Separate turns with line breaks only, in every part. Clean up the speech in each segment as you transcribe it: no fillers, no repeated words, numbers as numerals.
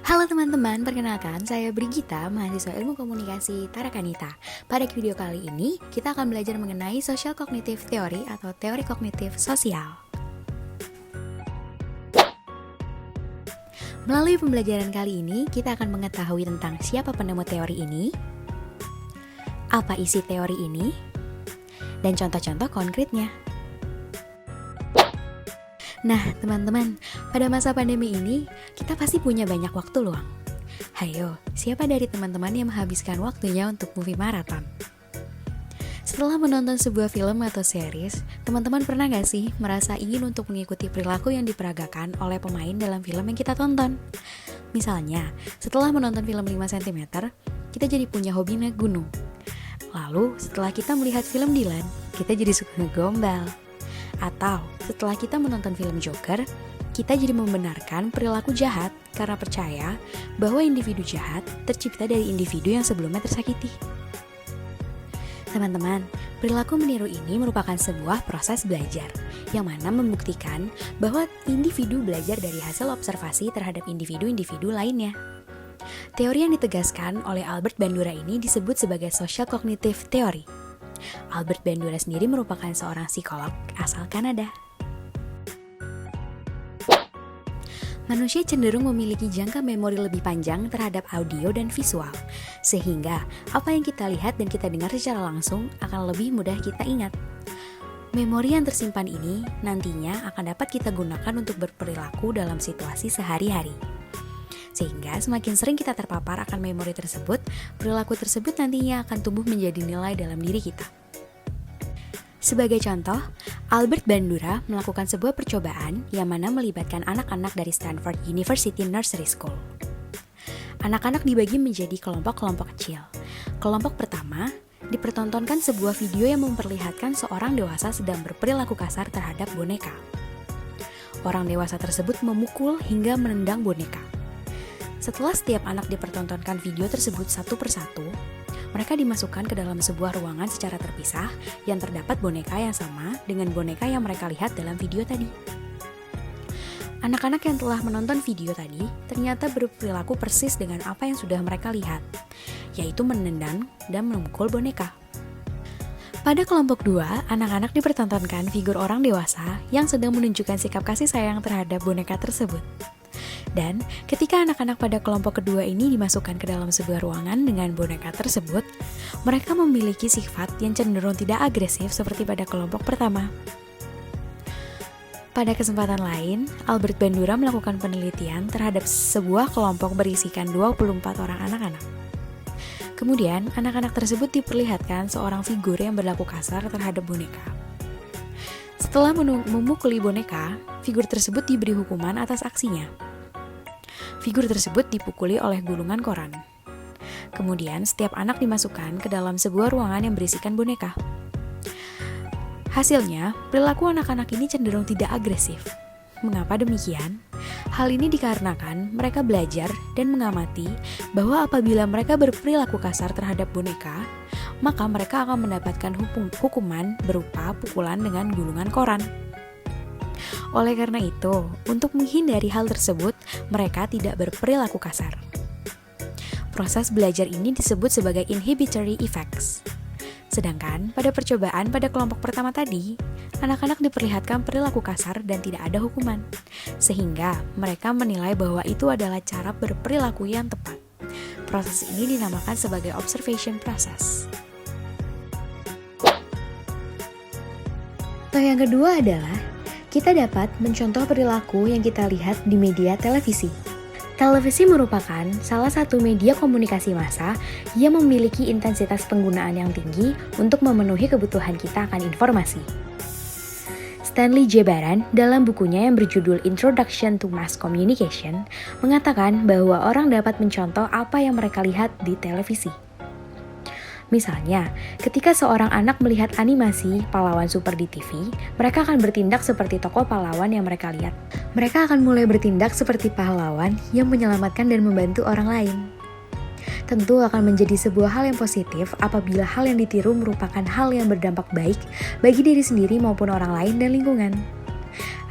Halo teman-teman, perkenalkan saya Brigita, mahasiswa Ilmu Komunikasi Tarakanita. Pada video kali ini, kita akan belajar mengenai Social Cognitive Theory atau teori kognitif sosial. Melalui pembelajaran kali ini, kita akan mengetahui tentang siapa penemu teori ini, apa isi teori ini, dan contoh-contoh konkretnya. Nah, teman-teman, pada masa pandemi ini, kita pasti punya banyak waktu luang. Hayo, siapa dari teman-teman yang menghabiskan waktunya untuk movie marathon? Setelah menonton sebuah film atau series, teman-teman pernah gak sih merasa ingin untuk mengikuti perilaku yang diperagakan oleh pemain dalam film yang kita tonton? Misalnya, setelah menonton film 5 cm, kita jadi punya hobi naik gunung. Lalu, setelah kita melihat film Dylan, kita jadi suka ngegombal. Atau setelah kita menonton film Joker, kita jadi membenarkan perilaku jahat karena percaya bahwa individu jahat tercipta dari individu yang sebelumnya tersakiti. Teman-teman, perilaku meniru ini merupakan sebuah proses belajar yang mana membuktikan bahwa individu belajar dari hasil observasi terhadap individu-individu lainnya. Teori yang ditegaskan oleh Albert Bandura ini disebut sebagai Social Cognitive Theory. Albert Bandura sendiri merupakan seorang psikolog asal Kanada. Manusia cenderung memiliki jangka memori lebih panjang terhadap audio dan visual, sehingga apa yang kita lihat dan kita dengar secara langsung akan lebih mudah kita ingat. Memori yang tersimpan ini nantinya akan dapat kita gunakan untuk berperilaku dalam situasi sehari-hari. Sehingga semakin sering kita terpapar akan memori tersebut, perilaku tersebut nantinya akan tumbuh menjadi nilai dalam diri kita. Sebagai contoh, Albert Bandura melakukan sebuah percobaan yang mana melibatkan anak-anak dari Stanford University Nursery School. Anak-anak dibagi menjadi kelompok-kelompok kecil. Kelompok pertama dipertontonkan sebuah video yang memperlihatkan seorang dewasa sedang berperilaku kasar terhadap boneka. Orang dewasa tersebut memukul hingga menendang boneka. Setelah setiap anak dipertontonkan video tersebut satu persatu, mereka dimasukkan ke dalam sebuah ruangan secara terpisah yang terdapat boneka yang sama dengan boneka yang mereka lihat dalam video tadi. Anak-anak yang telah menonton video tadi ternyata berperilaku persis dengan apa yang sudah mereka lihat, yaitu menendang dan memukul boneka. Pada kelompok 2, anak-anak dipertontonkan figur orang dewasa yang sedang menunjukkan sikap kasih sayang terhadap boneka tersebut. Dan ketika anak-anak pada kelompok kedua ini dimasukkan ke dalam sebuah ruangan dengan boneka tersebut, mereka memiliki sifat yang cenderung tidak agresif seperti pada kelompok pertama. Pada kesempatan lain, Albert Bandura melakukan penelitian terhadap sebuah kelompok berisikan 24 orang anak-anak. Kemudian, anak-anak tersebut diperlihatkan seorang figur yang berlaku kasar terhadap boneka. Setelah memukuli boneka, figur tersebut diberi hukuman atas aksinya. Figur tersebut dipukuli oleh gulungan koran. Kemudian setiap anak dimasukkan ke dalam sebuah ruangan yang berisikan boneka. Hasilnya, perilaku anak-anak ini cenderung tidak agresif. Mengapa demikian? Hal ini dikarenakan mereka belajar dan mengamati bahwa apabila mereka berperilaku kasar terhadap boneka, maka mereka akan mendapatkan hukuman berupa pukulan dengan gulungan koran. Oleh karena itu, untuk menghindari hal tersebut, mereka tidak berperilaku kasar. Proses belajar ini disebut sebagai inhibitory effects. Sedangkan pada percobaan pada kelompok pertama tadi, anak-anak diperlihatkan perilaku kasar dan tidak ada hukuman, sehingga mereka menilai bahwa itu adalah cara berperilaku yang tepat. Proses ini dinamakan sebagai observation process. Yang kedua adalah kita dapat mencontoh perilaku yang kita lihat di media televisi. Televisi merupakan salah satu media komunikasi massa yang memiliki intensitas penggunaan yang tinggi untuk memenuhi kebutuhan kita akan informasi. Stanley J. Baran dalam bukunya yang berjudul Introduction to Mass Communication mengatakan bahwa orang dapat mencontoh apa yang mereka lihat di televisi. Misalnya, ketika seorang anak melihat animasi pahlawan super di TV, mereka akan bertindak seperti tokoh pahlawan yang mereka lihat. Mereka akan mulai bertindak seperti pahlawan yang menyelamatkan dan membantu orang lain. Tentu akan menjadi sebuah hal yang positif apabila hal yang ditiru merupakan hal yang berdampak baik bagi diri sendiri maupun orang lain dan lingkungan.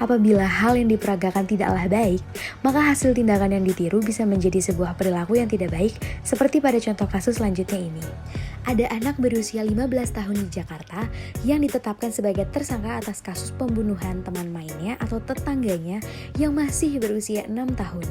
Apabila hal yang diperagakan tidaklah baik, maka hasil tindakan yang ditiru bisa menjadi sebuah perilaku yang tidak baik, seperti pada contoh kasus selanjutnya ini. Ada anak berusia 15 tahun di Jakarta yang ditetapkan sebagai tersangka atas kasus pembunuhan teman mainnya atau tetangganya yang masih berusia 6 tahun.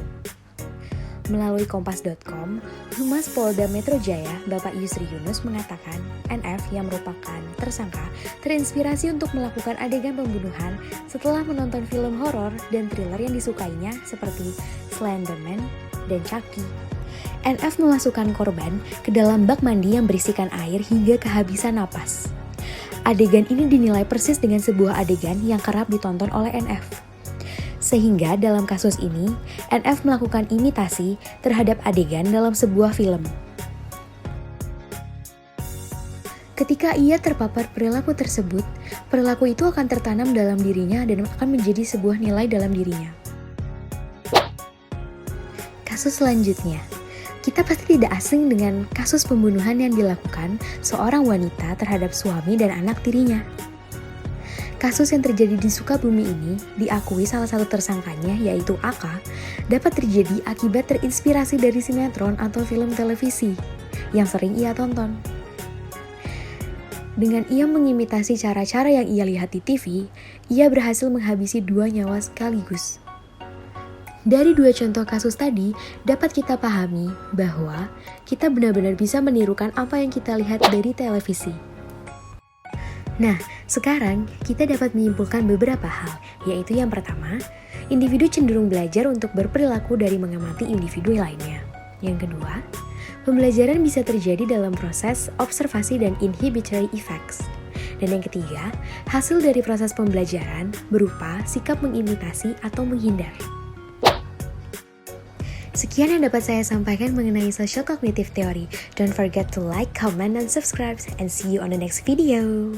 Melalui kompas.com, Humas Polda Metro Jaya, Bapak Yusri Yunus mengatakan NF yang merupakan tersangka terinspirasi untuk melakukan adegan pembunuhan setelah menonton film horor dan thriller yang disukainya seperti Slenderman dan Chucky. NF memasukkan korban ke dalam bak mandi yang berisikan air hingga kehabisan napas. Adegan ini dinilai persis dengan sebuah adegan yang kerap ditonton oleh NF. Sehingga dalam kasus ini, NF melakukan imitasi terhadap adegan dalam sebuah film. Ketika ia terpapar perilaku tersebut, perilaku itu akan tertanam dalam dirinya dan akan menjadi sebuah nilai dalam dirinya. Kasus selanjutnya, kita pasti tidak asing dengan kasus pembunuhan yang dilakukan seorang wanita terhadap suami dan anak tirinya. Kasus yang terjadi di Sukabumi ini diakui salah satu tersangkanya, yaitu AK, dapat terjadi akibat terinspirasi dari sinetron atau film televisi yang sering ia tonton. Dengan ia mengimitasi cara-cara yang ia lihat di TV, ia berhasil menghabisi 2 nyawa sekaligus. Dari 2 contoh kasus tadi, dapat kita pahami bahwa kita benar-benar bisa menirukan apa yang kita lihat dari televisi. Nah, sekarang kita dapat menyimpulkan beberapa hal, yaitu yang pertama, individu cenderung belajar untuk berperilaku dari mengamati individu lainnya. Yang kedua, pembelajaran bisa terjadi dalam proses observasi dan inhibitory effects. Dan yang ketiga, hasil dari proses pembelajaran berupa sikap mengimitasi atau menghindar. Sekian yang dapat saya sampaikan mengenai social cognitive theory. Don't forget to like, comment, and subscribe, and see you on the next video.